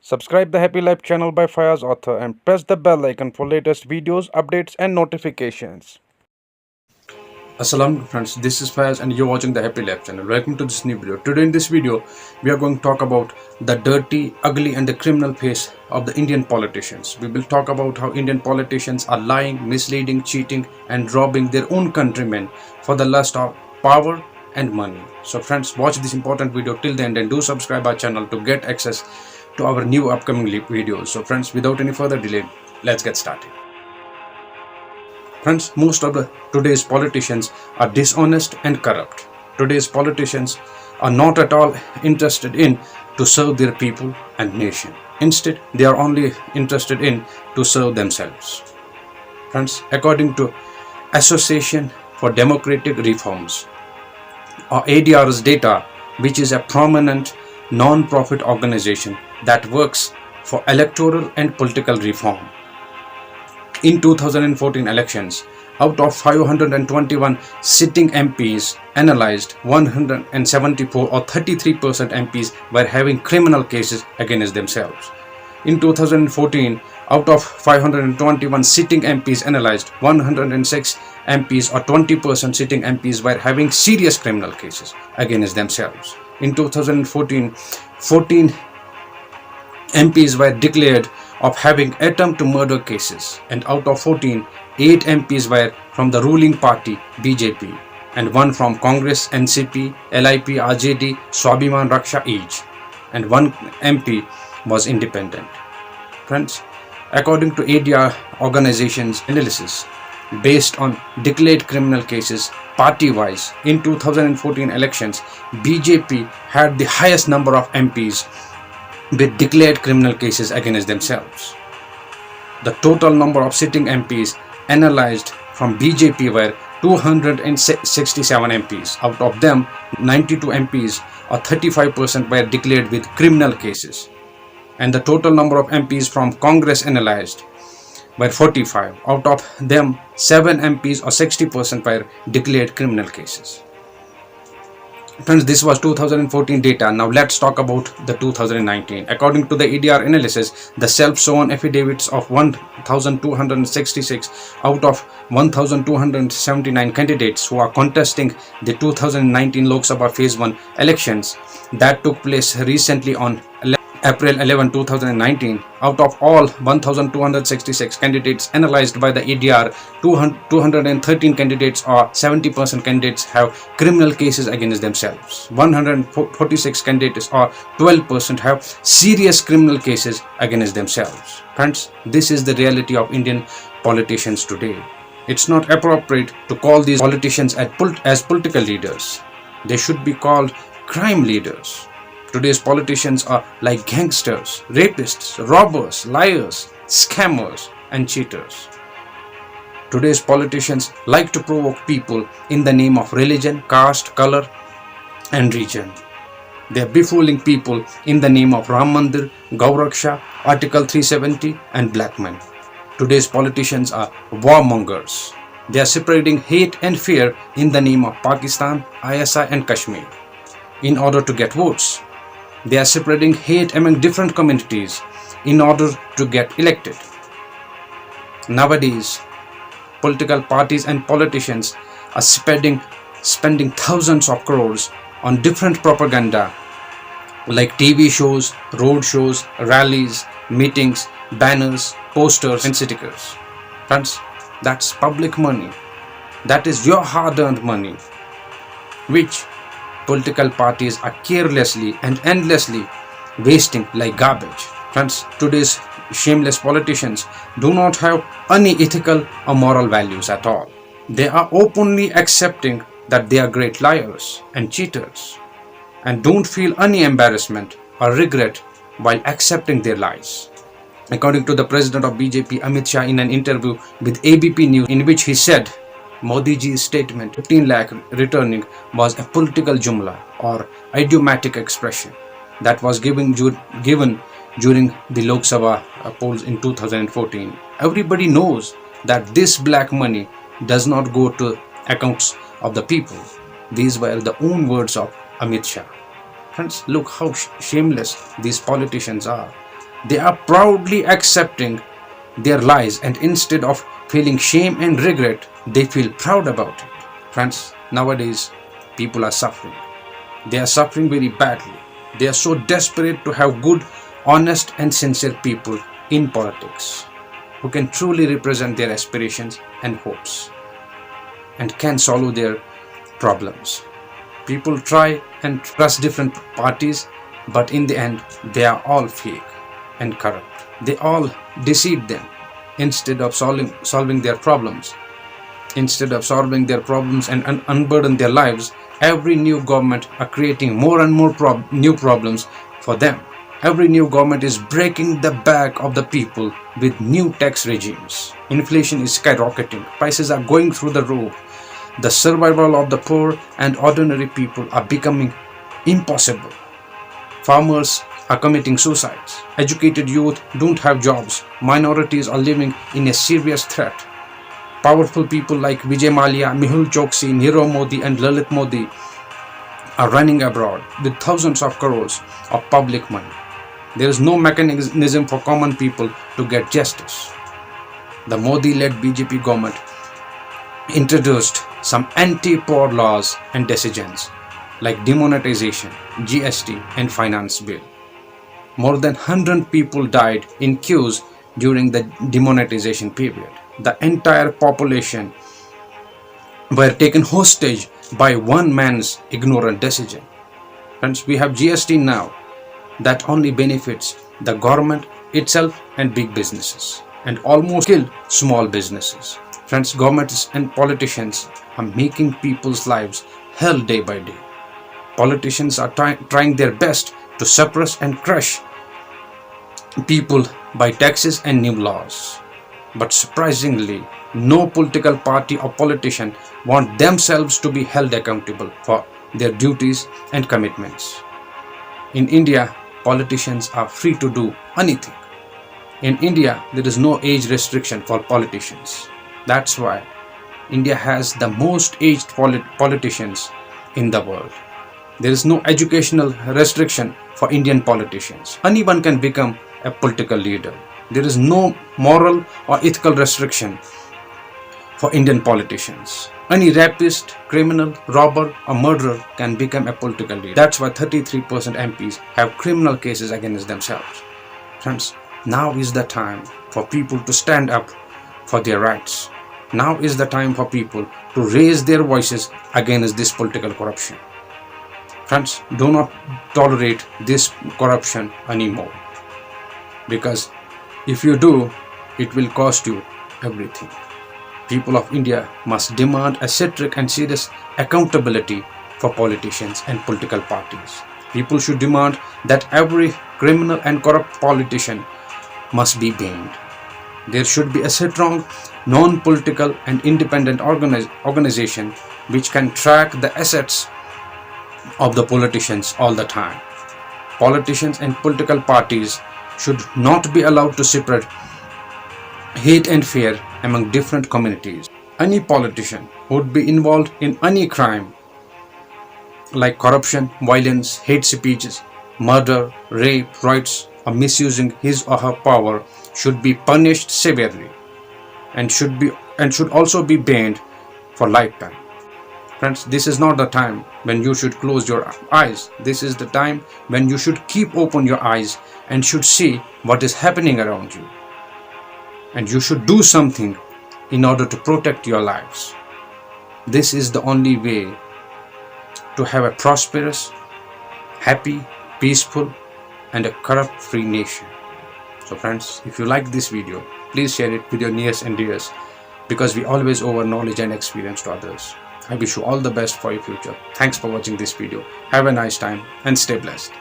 Subscribe the Happy Life channel by Fayaz Author and press the bell icon for latest videos, updates and notifications. Assalamu friends, this is Fayaz and you're watching the Happy Life channel. Welcome to this new video. Today in this video, we are going to talk about the dirty, ugly and the criminal face of the Indian politicians. We will talk about how Indian politicians are lying, misleading, cheating and robbing their own countrymen for the lust of power and money. So friends, watch this important video till the end and do subscribe our channel to get access to our new upcoming videos. So friends, without any further delay, let's get started. Friends, most of today's politicians are dishonest and corrupt. Today's politicians are not at all interested in to serve their people and nation. Instead, they are only interested in to serve themselves. Friends, according to Association for Democratic Reforms, or ADR's data, which is a prominent non-profit organization that works for electoral and political reform. In 2014 elections, out of 521 sitting MPs analyzed, 174 or 33% MPs were having criminal cases against themselves. In 2014, out of 521 sitting MPs analyzed, 106 MPs or 20% sitting MPs were having serious criminal cases against themselves. In 2014, 14 MPs were declared of having attempt to murder cases, and out of 14, 8 MPs were from the ruling party BJP and 1 from Congress, NCP, LIP, RJD, Swabhiman Raksha each, and 1 MP was independent. Friends, according to ADR organization's analysis, based on declared criminal cases party-wise, in 2014 elections, BJP had the highest number of MPs with declared criminal cases against themselves. The total number of sitting MPs analyzed from BJP were 267 MPs. Out of them, 92 MPs or 35% were declared with criminal cases. And the total number of MPs from Congress analyzed were 45. Out of them, 7 MPs or 60% were declared criminal cases. Friends, this was 2014 data. Now let's talk about the 2019. According to the ADR analysis, the self-sworn affidavits of 1,266 out of 1,279 candidates who are contesting the 2019 Lok Sabha Phase 1 elections that took place recently on April 11, 2019, out of all 1,266 candidates analyzed by the ADR, 213 candidates or 70% candidates have criminal cases against themselves. 146 candidates or 12% have serious criminal cases against themselves. Friends, this is the reality of Indian politicians today. It's not appropriate to call these politicians as political leaders. They should be called crime leaders. Today's politicians are like gangsters, rapists, robbers, liars, scammers, and cheaters. Today's politicians like to provoke people in the name of religion, caste, color, and region. They are befooling people in the name of Ram Mandir, Gauraksha, Article 370, and black men. Today's politicians are warmongers. They are spreading hate and fear in the name of Pakistan, ISI, and Kashmir in order to get votes. They are spreading hate among different communities in order to get elected. Nowadays, political parties and politicians are spending thousands of crores on different propaganda like TV shows, road shows, rallies, meetings, banners, posters and stickers. Friends, that's public money. That is your hard-earned money, which political parties are carelessly and endlessly wasting like garbage. Friends, today's shameless politicians do not have any ethical or moral values at all. They are openly accepting that they are great liars and cheaters and don't feel any embarrassment or regret while accepting their lies. According to the president of BJP, Amit Shah, in an interview with ABP News, in which he said Modi ji's statement 15 lakh returning was a political jumla or idiomatic expression that was given during the Lok Sabha polls in 2014. Everybody knows that this black money does not go to accounts of the people. These were the own words of Amit Shah. Friends, look how shameless these politicians are. They are proudly accepting their lies, and instead of feeling shame and regret, they feel proud about it. Friends, nowadays people are suffering. They are suffering very badly. They are so desperate to have good, honest, and sincere people in politics who can truly represent their aspirations and hopes and can solve their problems. People try and trust different parties, but in the end, they are all fake and corrupt. They all deceive them instead of solving their problems. Instead of solving their problems and unburden their lives, every new government are creating more and more new problems for them. Every new government is breaking the back of the people with new tax regimes. Inflation is skyrocketing. Prices are going through the roof. The survival of the poor and ordinary people are becoming impossible. Farmers are committing suicides. Educated youth don't have jobs. Minorities are living in a serious threat. Powerful people like Vijay Mallya, Mehul Choksi, Nirav Modi and Lalit Modi are running abroad with thousands of crores of public money. There is no mechanism for common people to get justice. The Modi-led BJP government introduced some anti-poor laws and decisions like demonetization, GST and finance bill. More than 100 people died in queues during the demonetization period. The entire population were taken hostage by one man's ignorant decision. Friends, we have GST now that only benefits the government itself and big businesses and almost kill small businesses. Friends, governments and politicians are making people's lives hell day by day. Politicians are trying their best to suppress and crush people by taxes and new laws. But surprisingly, no political party or politician want themselves to be held accountable for their duties and commitments. In India, politicians are free to do anything. In India, there is no age restriction for politicians. That's why India has the most aged politicians in the world. There is no educational restriction for Indian politicians. Anyone can become a political leader. There is no moral or ethical restriction for Indian politicians. Any rapist, criminal, robber or murderer can become a political leader. That's why 33% MPs have criminal cases against themselves. Friends, now is the time for people to stand up for their rights. Now is the time for people to raise their voices against this political corruption. Friends, do not tolerate this corruption anymore, because if you do, it will cost you everything. People of India must demand a strict and serious accountability for politicians and political parties. People should demand that every criminal and corrupt politician must be banned. There should be a strong, non-political and independent organization which can track the assets of the politicians all the time. Politicians and political parties should not be allowed to spread hate and fear among different communities. Any politician who would be involved in any crime like corruption, violence, hate speeches, murder, rape, riots, or misusing his or her power should be punished severely and should also be banned for lifetime. Friends, this is not the time when you should close your eyes. This is the time when you should keep open your eyes and should see what is happening around you. And you should do something in order to protect your lives. This is the only way to have a prosperous, happy, peaceful, and a corrupt-free nation. So friends, if you like this video, please share it with your nearest and dearest, because we always over knowledge and experience to others. I wish you all the best for your future. Thanks for watching this video. Have a nice time and stay blessed.